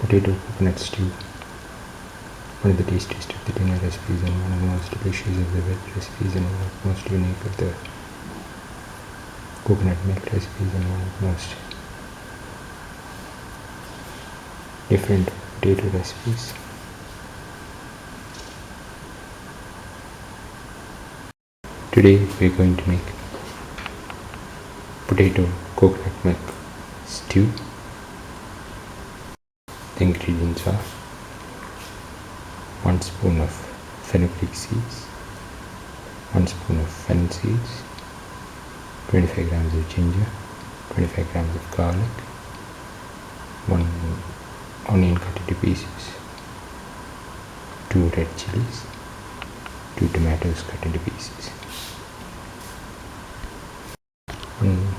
Potato coconut stew. One of the tastiest of the dinner recipes and one of the most delicious of the veg recipes and one of the most unique of the coconut milk recipes and one of the most different potato recipes. Today we are going to make potato coconut milk stew. The ingredients are 1 spoon of fenugreek seeds, 1 spoon of fennel seeds, 25 grams of ginger, 25 grams of garlic, 1 onion cut into pieces, 2 red chillies, 2 tomatoes cut into pieces, 1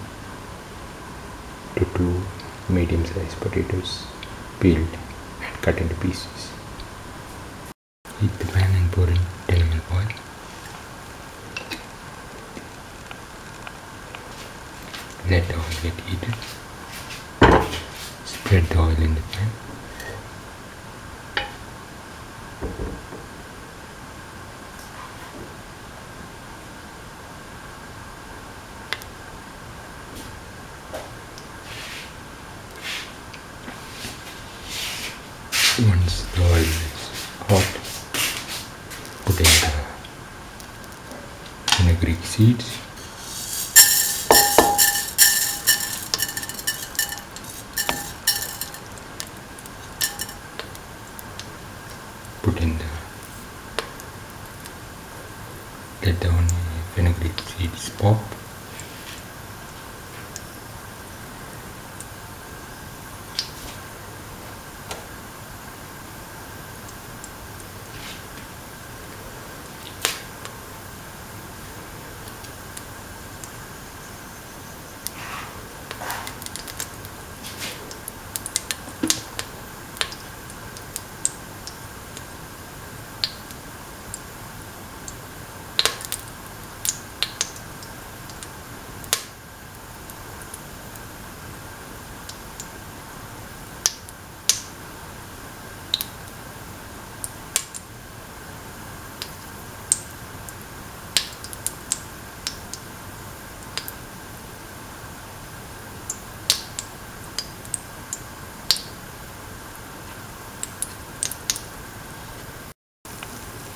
to 2 medium-sized potatoes peeled and cut into pieces. Heat the pan and pour in 10 ml oil. Let the oil get heated. Spread the oil in the pan. Once the oil is hot, put in the fenugreek seeds. Put in let the fenugreek seeds pop.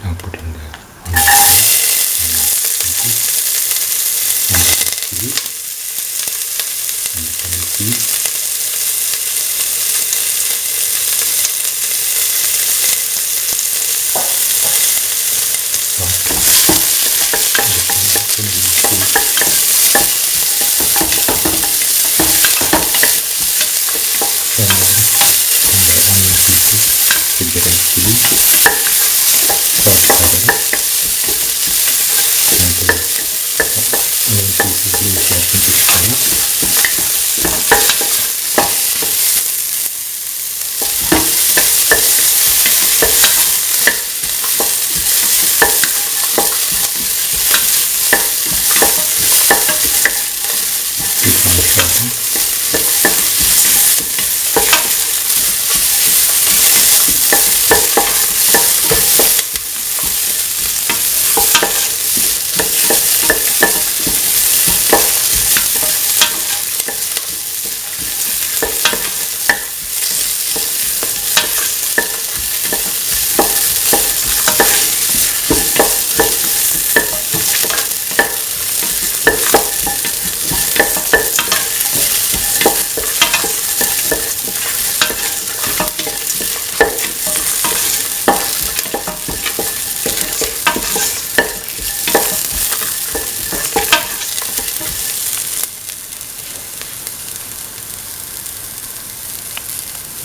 Now put in the chillies and the fennel seeds. With the red chillies.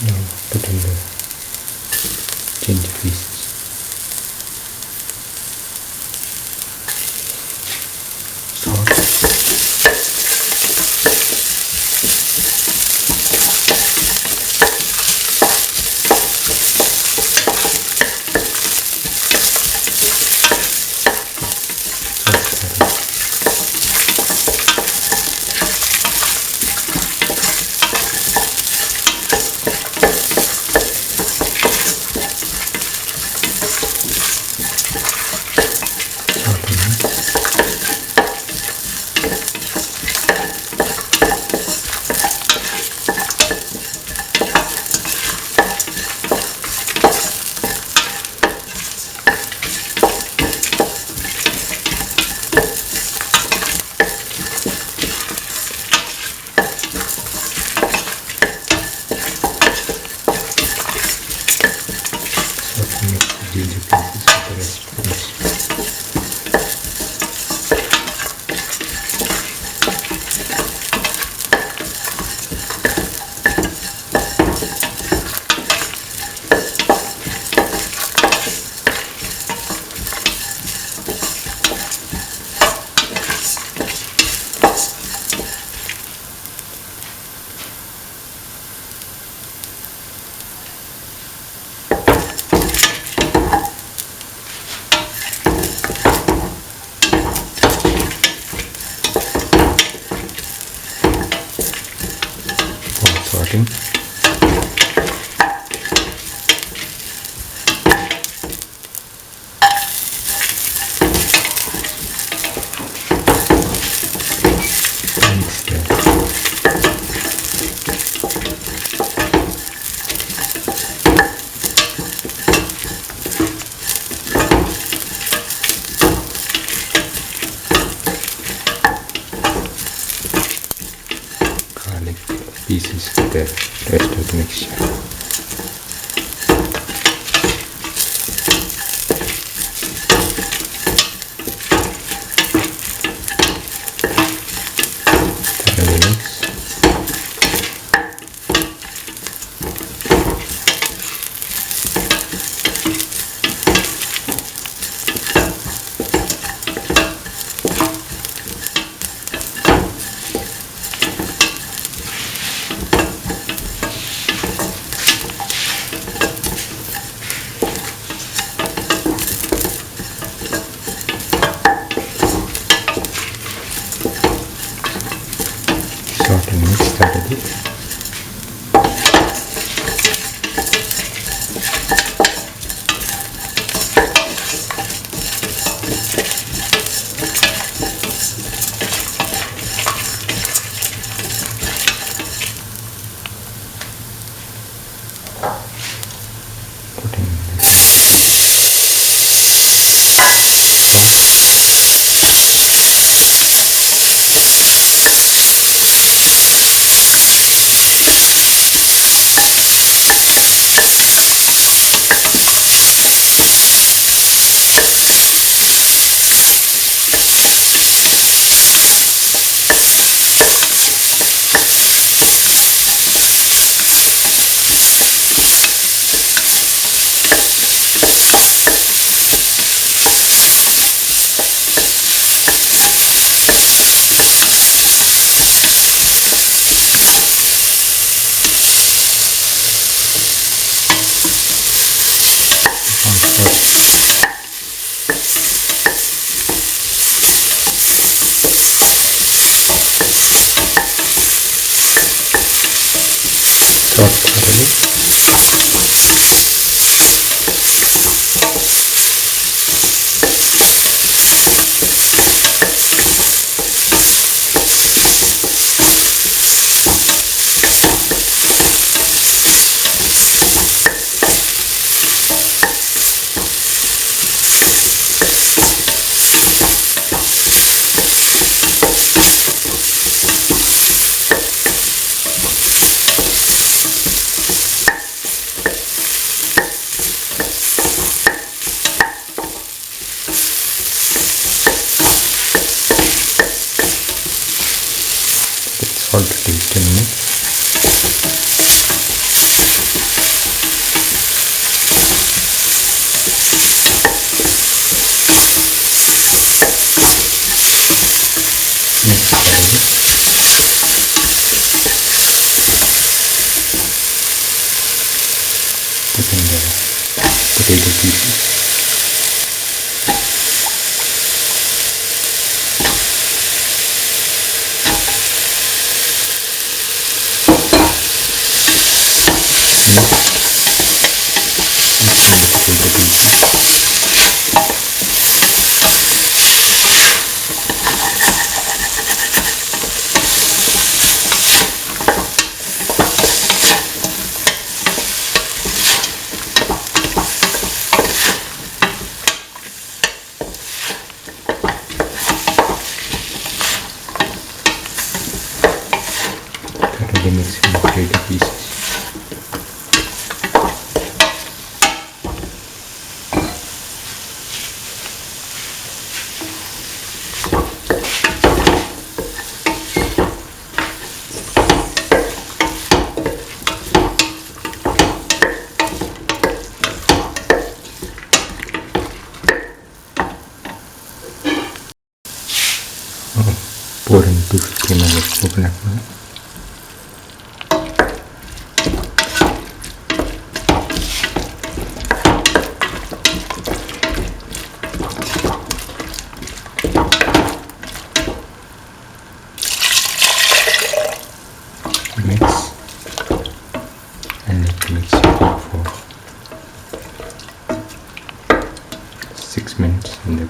Now put in the ginger pieces. Salt. coating. Pieces with the rest of the mixture. Thoroughly mix. Saute and mix that a bit. Putting salt taste and mix. Put in the potato pieces. Thoroughly mix in the potato pieces. Pour in 250 ml of coconut milk. Mix.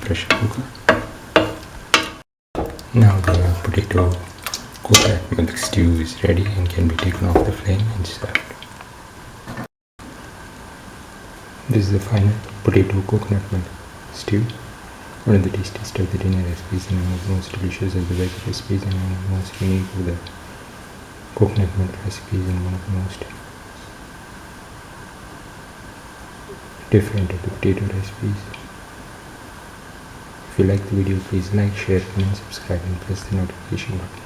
pressure cooker. Now the potato coconut milk stew is ready and can be taken off the flame and served. This is the final potato coconut milk stew. One of the tastiest of the dinner recipes and one of the most delicious of the veg recipes and one of the most unique of the coconut milk recipes and one of the most different of the potato recipes. If you like the video, please like, share, comment, subscribe and press the notification button.